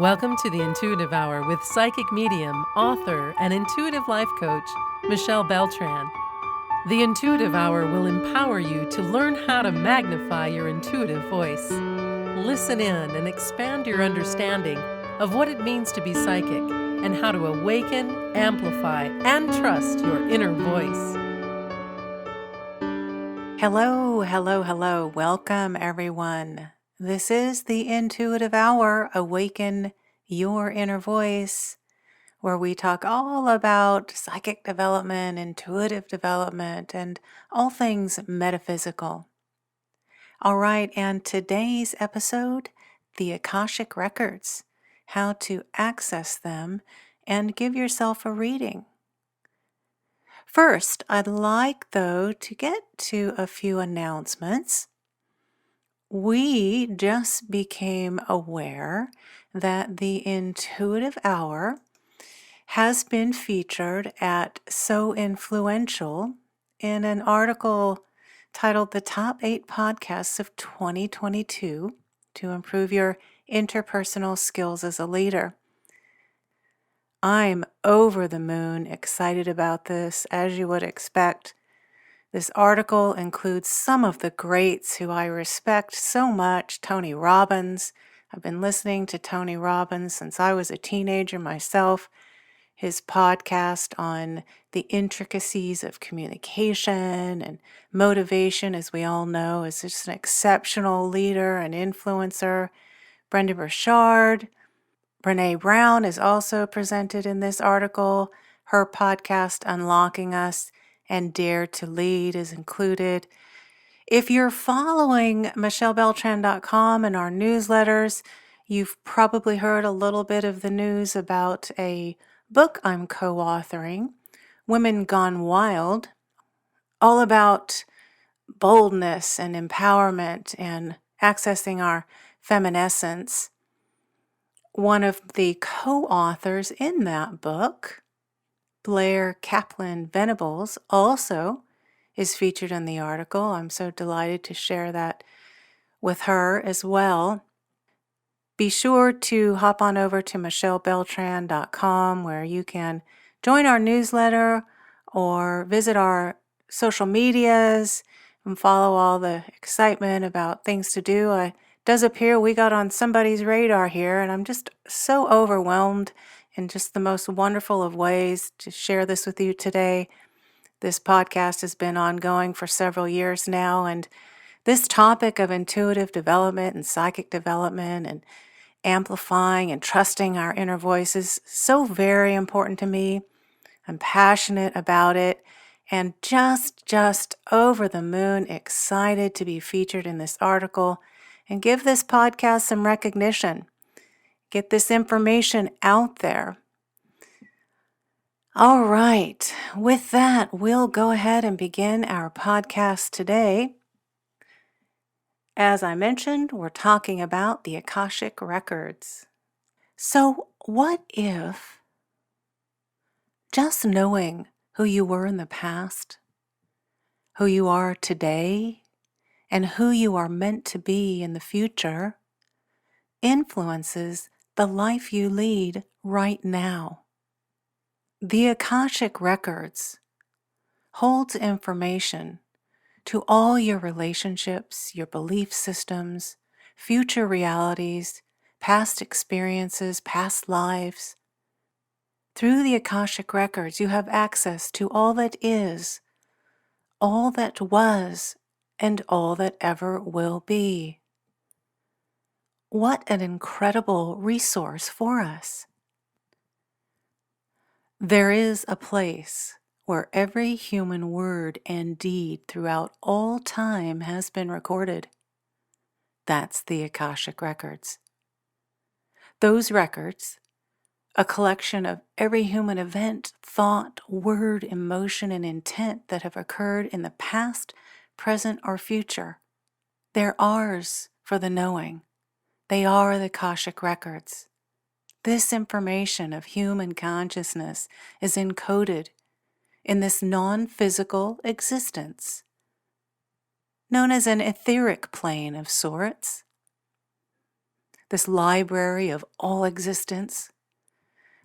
Welcome to the Intuitive Hour with psychic medium, author, and intuitive life coach, Michelle Beltran. The Intuitive Hour will empower you to learn how to magnify your intuitive voice. Listen in and expand your understanding of what it means to be psychic and how to awaken, amplify, and trust your inner voice. Hello. Welcome, everyone. This is the Intuitive Hour, Awaken Your Inner Voice, where we talk all about psychic development, intuitive development, and all things metaphysical. All right, and today's episode, the Akashic Records, how to access them and give yourself a reading. First, I'd like, though, to get to a few announcements. We just became aware that the Intuitive Hour has been featured at So Influential in an article titled The Top 8 Podcasts of 2022 to Improve Your Interpersonal Skills as a Leader. I'm over the moon excited about this, as you would expect. This article includes some of the greats who I respect so much. Tony Robbins. I've been listening to Tony Robbins since I was a teenager myself. His podcast on the intricacies of communication and motivation, as we all know, is just an exceptional leader and influencer. Brendon Burchard. Brene Brown is also presented in this article. Her podcast, Unlocking Us and Dare to Lead, is included. If you're following michellebeltran.com and our newsletters, you've probably heard a little bit of the news about a book I'm co-authoring, Women Gone Wild, all about boldness and empowerment and accessing our feminescence. One of the co-authors in that book, Blair Kaplan Venables, also is featured in the article. I'm so delighted to share that with her as well. Be sure to hop on over to michellebeltran.com where you can join our newsletter or visit our social medias and follow all the excitement about things to do. It does appear we got on somebody's radar here, and I'm just so overwhelmed in just the most wonderful of ways to share this with you today. This podcast has been ongoing for several years now, and this topic of intuitive development and psychic development and amplifying and trusting our inner voice is so very important to me. I'm passionate about it and just over the moon excited to be featured in this article and give this podcast some recognition. Get this information out there. All right, with that, we'll go ahead and begin our podcast today. As I mentioned, we're talking about the Akashic Records. So, what if just knowing who you were in the past, who you are today, and who you are meant to be in the future influences the life you lead right now? The Akashic Records holds information to all your relationships, your belief systems, future realities, past experiences, past lives. Through the Akashic Records, you have access to all that is, all that was, and all that ever will be. What an incredible resource for us. There is a place where every human word and deed throughout all time has been recorded. That's the Akashic Records. Those records, a collection of every human event, thought, word, emotion, and intent that have occurred in the past, present, or future. They're ours for the knowing. They are the Akashic Records. This information of human consciousness is encoded in this non-physical existence, known as an etheric plane of sorts. this library of all existence,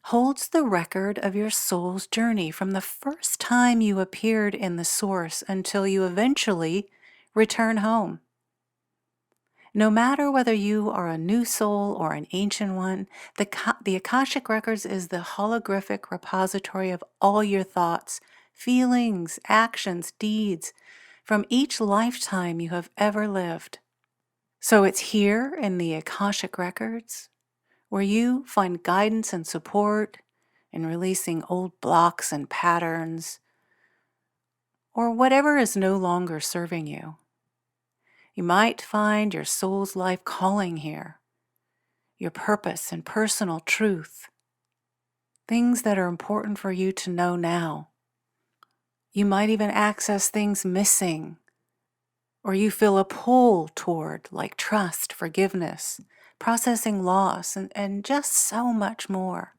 holds the record of your soul's journey from the first time you appeared in the source until you eventually return home. No matter whether you are a new soul or an ancient one, the Akashic Records is the holographic repository of all your thoughts, feelings, actions, deeds from each lifetime you have ever lived. So it's here in the Akashic Records where you find guidance and support in releasing old blocks and patterns, or whatever is no longer serving you. You might find your soul's life calling here, your purpose and personal truth, things that are important for you to know now. You might even access things missing, or you feel a pull toward, like trust, forgiveness, processing loss, and just so much more.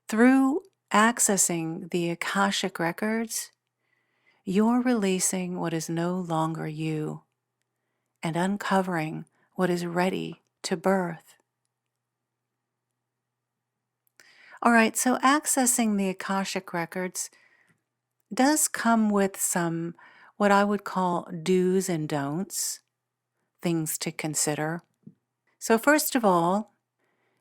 Through accessing the Akashic Records, you're releasing what is no longer you and uncovering what is ready to birth. All right, so accessing the Akashic Records does come with some what I would call do's and don'ts, things to consider. So first of all,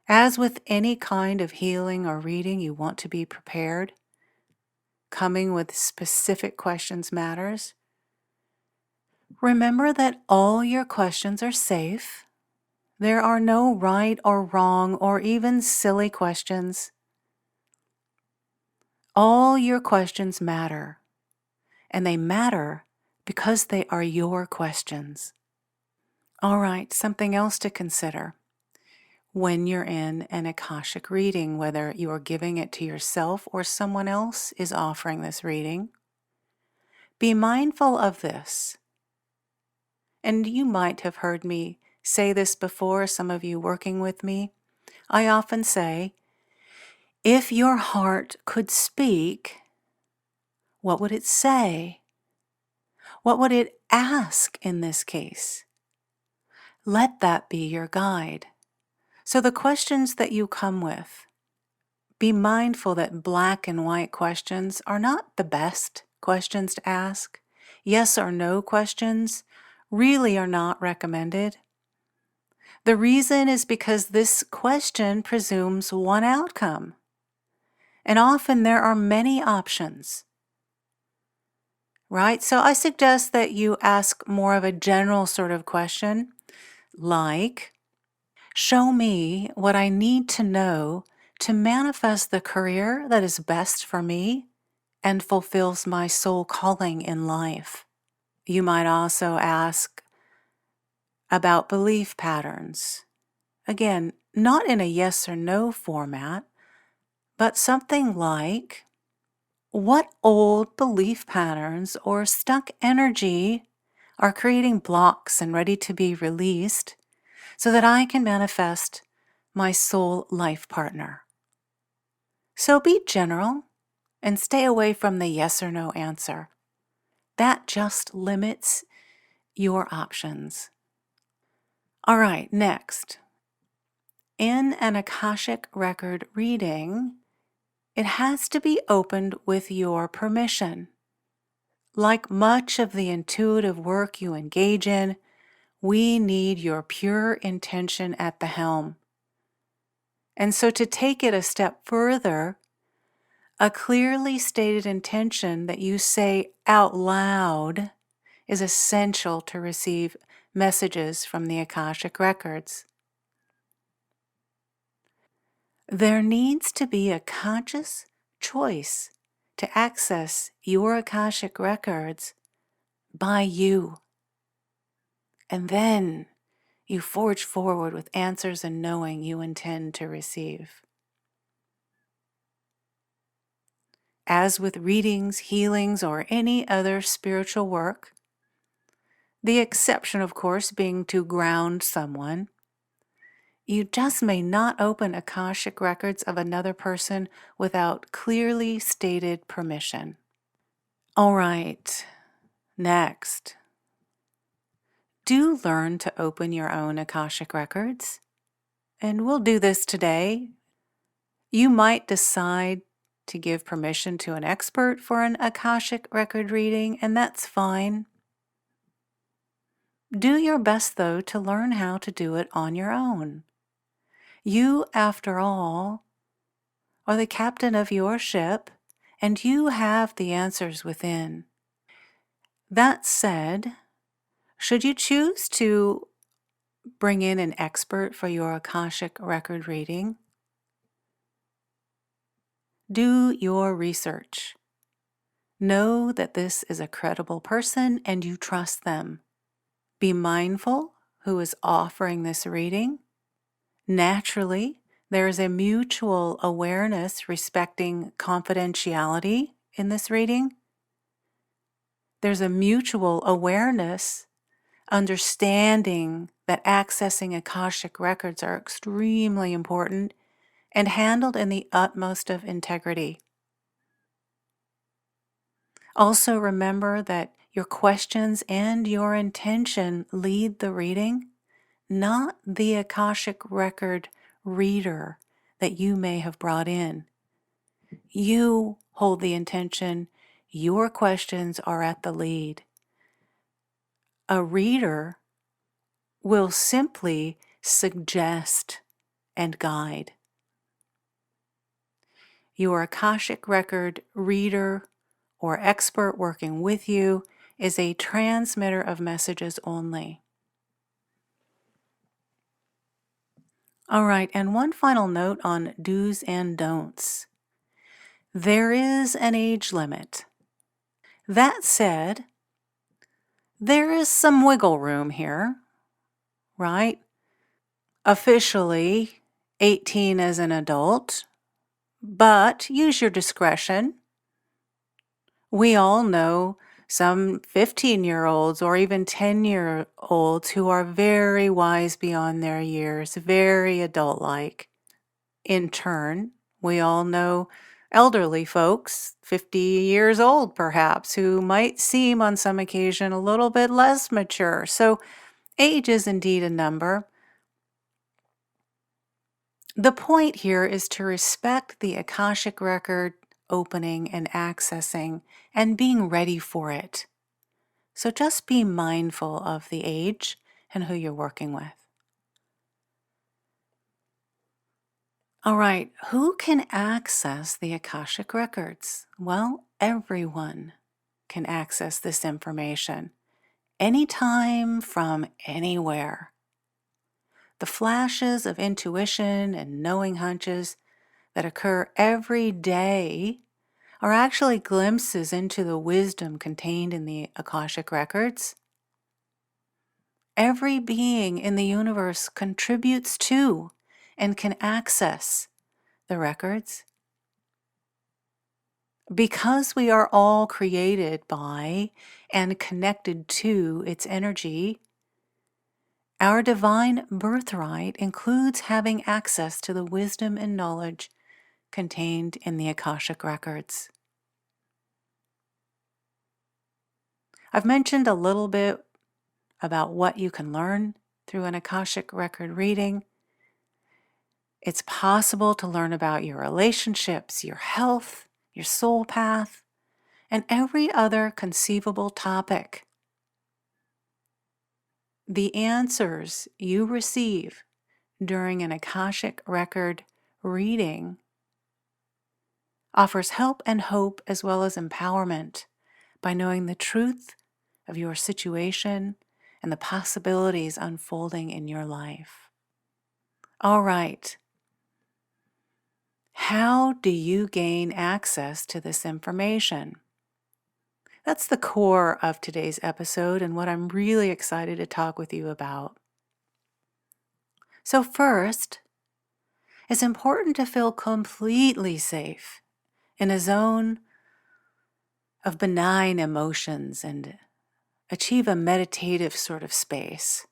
as with any kind of healing or reading, you want to be prepared. Coming with specific questions matters. Remember that all your questions are safe. There are no right or wrong or even silly questions. All your questions matter, and they matter because they are your questions. All right, something else to consider when you're in an Akashic reading, whether you are giving it to yourself or someone else is offering this reading. Be mindful of this. And you might have heard me say this before, some of you working with me. I often say, if your heart could speak, what would it say? What would it ask in this case? Let that be your guide. So the questions that you come with, be mindful that black and white questions are not the best questions to ask. Yes or no questions really are not recommended. The reason is because this question presumes one outcome, and often there are many options. Right? So I suggest that you ask more of a general sort of question, like, show me what I need to know to manifest the career that is best for me and fulfills my soul calling in life. You might also ask about belief patterns. Again, not in a yes or no format, but something like, what old belief patterns or stuck energy are creating blocks and ready to be released so that I can manifest my soul life partner? So be general and stay away from the yes or no answer. That just limits your options. All right, next. In an Akashic Record reading, it has to be opened with your permission. Like much of the intuitive work you engage in, we need your pure intention at the helm. And so to take it a step further, a clearly stated intention that you say out loud is essential to receive messages from the Akashic Records. There needs to be a conscious choice to access your Akashic Records by you. And then you forge forward with answers and knowing you intend to receive. As with readings, healings, or any other spiritual work, the exception, of course, being to ground someone, you just may not open Akashic Records of another person without clearly stated permission. All right, next. Do learn to open your own Akashic Records. And we'll do this today. You might decide to give permission to an expert for an Akashic record reading, and that's fine. Do your best, though, to learn how to do it on your own. You, after all, are the captain of your ship, and you have the answers within. That said, should you choose to bring in an expert for your Akashic record reading, do your research. Know that this is a credible person and you trust them. Be mindful who is offering this reading. Naturally, there is a mutual awareness respecting confidentiality in this reading. There's a mutual awareness, understanding that accessing Akashic records are extremely important and handled in the utmost of integrity. Also remember that your questions and your intention lead the reading, not the Akashic record reader that you may have brought in. You hold the intention, your questions are at the lead. A reader will simply suggest and guide. Your Akashic record reader or expert working with you is a transmitter of messages only. All right, and one final note on do's and don'ts. There is an age limit. That said, there is some wiggle room here, right? Officially, 18 as an adult, but use your discretion. We all know some 15-year-olds or even 10-year-olds who are very wise beyond their years, very adult-like. In turn, we all know elderly folks, 50 years old perhaps, who might seem on some occasion a little bit less mature. So age is indeed a number. The point here is to respect the Akashic record opening and accessing and being ready for it. So just be mindful of the age and who you're working with. All right, who can access the Akashic records? Well, everyone can access this information, anytime from anywhere. The flashes of intuition and knowing hunches that occur every day are actually glimpses into the wisdom contained in the Akashic records. Every being in the universe contributes to and can access the records. Because we are all created by and connected to its energy, our divine birthright includes having access to the wisdom and knowledge contained in the Akashic records. I've mentioned a little bit about what you can learn through an Akashic record reading. It's possible to learn about your relationships, your health, your soul path, and every other conceivable topic. The answers you receive during an Akashic record reading offers help and hope as well as empowerment by knowing the truth of your situation and the possibilities unfolding in your life. All right. How do you gain access to this information? That's the core of today's episode and what I'm really excited to talk with you about. So first, it's important to feel completely safe in a zone of benign emotions and achieve a meditative sort of space.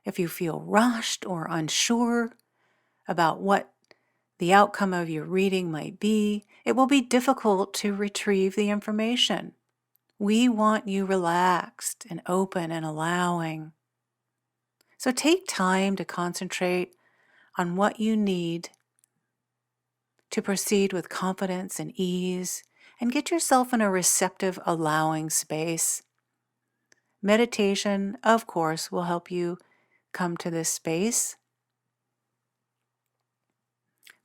If you feel rushed or unsure about what the outcome of your reading might be, it will be difficult to retrieve the information. We want you relaxed and open and allowing. So take time to concentrate on what you need to proceed with confidence and ease, and get yourself in a receptive, allowing space. Meditation, of course, will help you come to this space.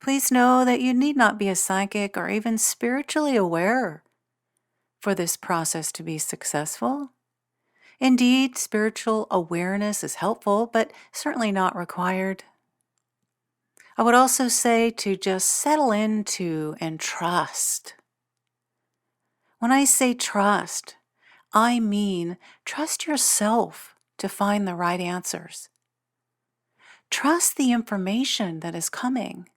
Please know that you need not be a psychic or even spiritually aware for this process to be successful. Indeed, spiritual awareness is helpful, but certainly not required. I would also say to just settle into and trust. When I say trust, I mean trust yourself to find the right answers. Trust the information that is coming.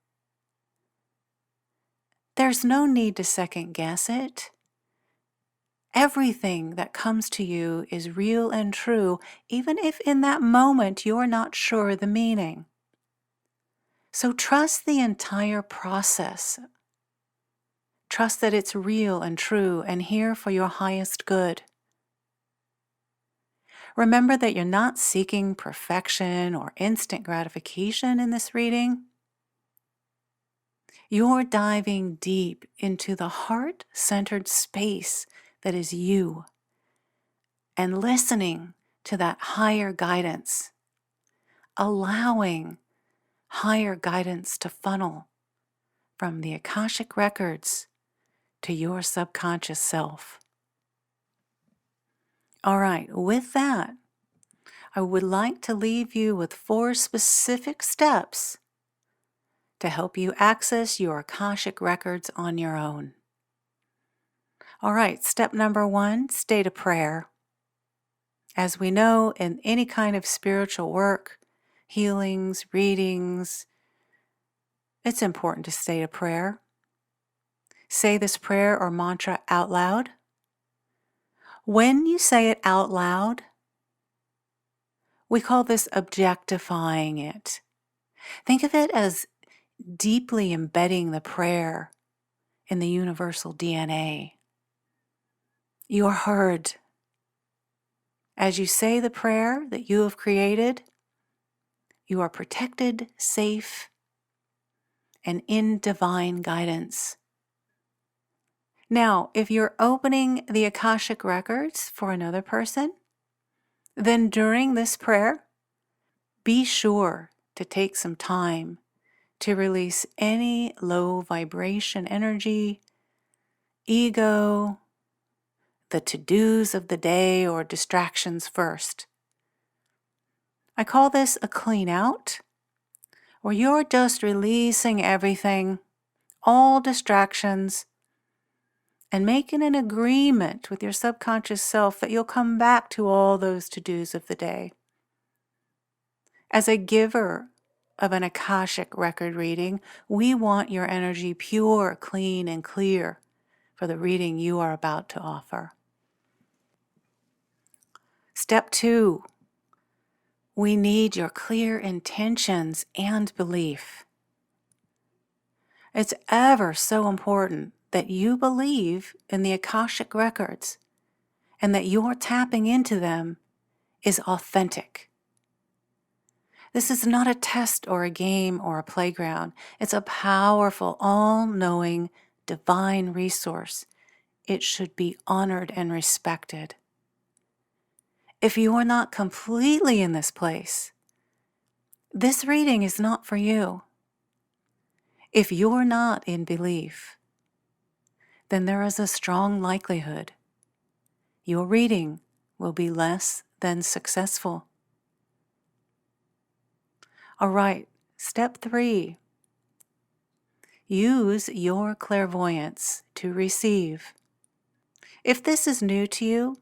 There's no need to second guess it. Everything that comes to you is real and true, even if in that moment you're not sure the meaning. So trust the entire process. Trust that it's real and true and here for your highest good. Remember that you're not seeking perfection or instant gratification in this reading. You're diving deep into the heart-centered space that is you and listening to that higher guidance, allowing higher guidance to funnel from the Akashic Records to your subconscious self. All right, with that, I would like to leave you with 4 specific steps to help you access your Akashic Records on your own. All right, step number 1, state a prayer. As we know, in any kind of spiritual work, healings, readings, it's important to state a prayer. Say this prayer or mantra out loud. When you say it out loud, we call this objectifying it. Think of it as deeply embedding the prayer in the universal DNA. You are heard. As you say the prayer that you have created, you are protected, safe, and in divine guidance. Now, if you're opening the Akashic Records for another person, then during this prayer, be sure to take some time to release any low vibration energy, ego, the to-dos of the day, or distractions first. I call this a clean out, where you're just releasing everything, all distractions, and making an agreement with your subconscious self that you'll come back to all those to-dos of the day. As a giver of an Akashic record reading, we want your energy pure, clean, and clear for the reading you are about to offer. Step 2, we need your clear intentions and belief. It's ever so important that you believe in the Akashic Records and that your tapping into them is authentic. This is not a test or a game or a playground. It's a powerful, all-knowing, divine resource. It should be honored and respected. If you are not completely in this place, this reading is not for you. If you're not in belief, then there is a strong likelihood your reading will be less than successful. All right, step 3. Use your clairvoyance to receive. If this is new to you,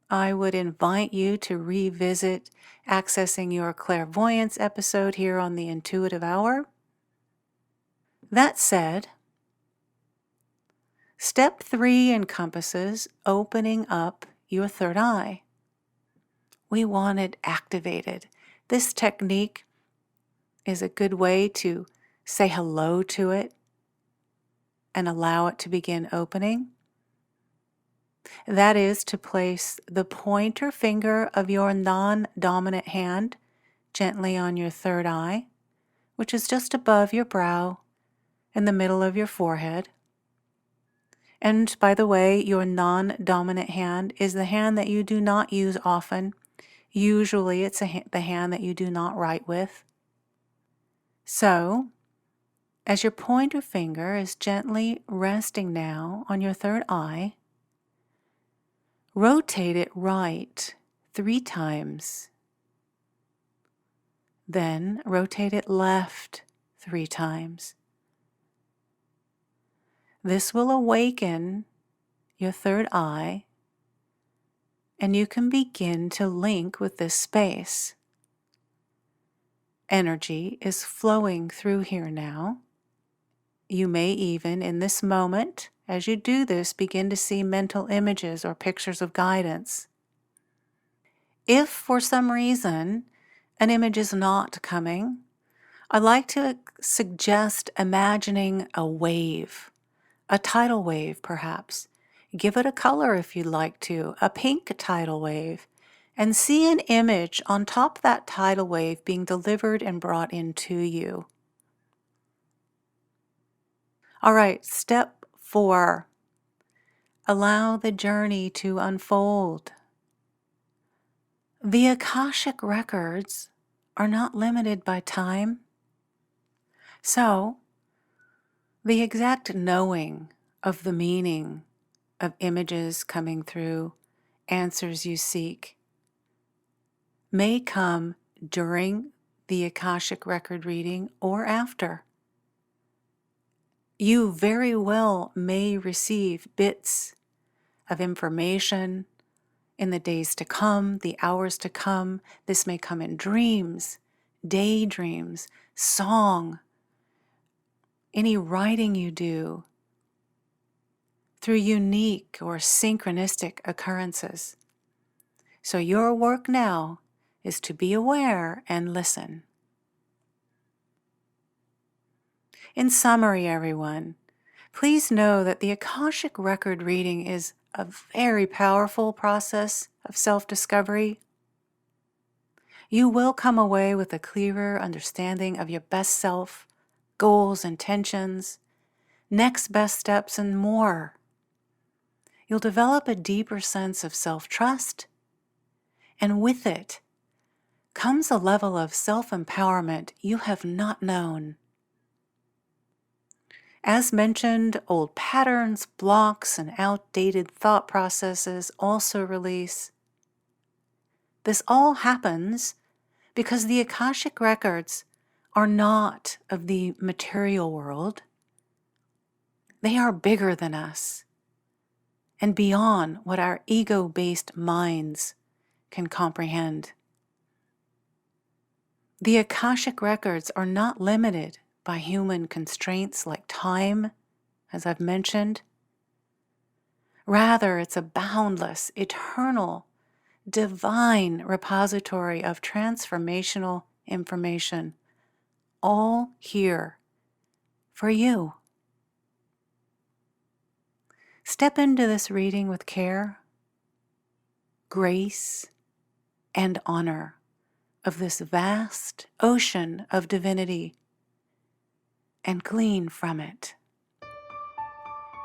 I would invite you to revisit accessing your clairvoyance episode here on the Intuitive Hour. That said, step 3 encompasses opening up your third eye. We want it activated. This technique is a good way to say hello to it and allow it to begin opening. That is to place the pointer finger of your non-dominant hand gently on your third eye, which is just above your brow, in the middle of your forehead. And by the way, your non-dominant hand is the hand that you do not use often. Usually it's the hand that you do not write with. So, as your pointer finger is gently resting now on your third eye, rotate it right 3 times. Then rotate it left 3 times. This will awaken your third eye, and you can begin to link with this space. Energy is flowing through here now. You may even, in this moment, as you do this, begin to see mental images or pictures of guidance. If for some reason an image is not coming, I like to suggest imagining a wave, a tidal wave perhaps. Give it a color if you'd like to, a pink tidal wave, and see an image on top of that tidal wave being delivered and brought into you. All right, step 4. Allow the journey to unfold. The Akashic Records are not limited by time. So, the exact knowing of the meaning of images coming through, answers you seek, may come during the Akashic Record reading or after. You very well may receive bits of information in the days to come, the hours to come. This may come in dreams, daydreams, song, any writing you do, through unique or synchronistic occurrences. So your work now is to be aware and listen. In summary, everyone, please know that the Akashic Record reading is a very powerful process of self-discovery. You will come away with a clearer understanding of your best self, goals, intentions, next best steps, and more. You'll develop a deeper sense of self-trust, and with it comes a level of self-empowerment you have not known. As mentioned, old patterns, blocks, and outdated thought processes also release. This all happens because the Akashic Records are not of the material world. They are bigger than us and beyond what our ego-based minds can comprehend. The Akashic Records are not limited by human constraints like time, as I've mentioned. Rather, it's a boundless, eternal, divine repository of transformational information, all here for you. Step into this reading with care, grace, and honor of this vast ocean of divinity, and glean from it.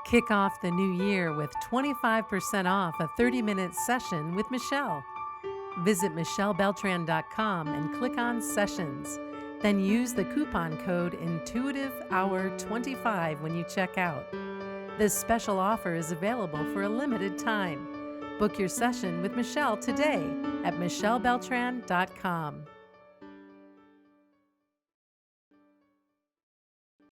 Kick off the new year with 25% off a 30-minute session with Michelle. Visit michellebeltran.com and click on Sessions. Then use the coupon code INTUITIVEHOUR25 when you check out. This special offer is available for a limited time. Book your session with Michelle today at michellebeltran.com.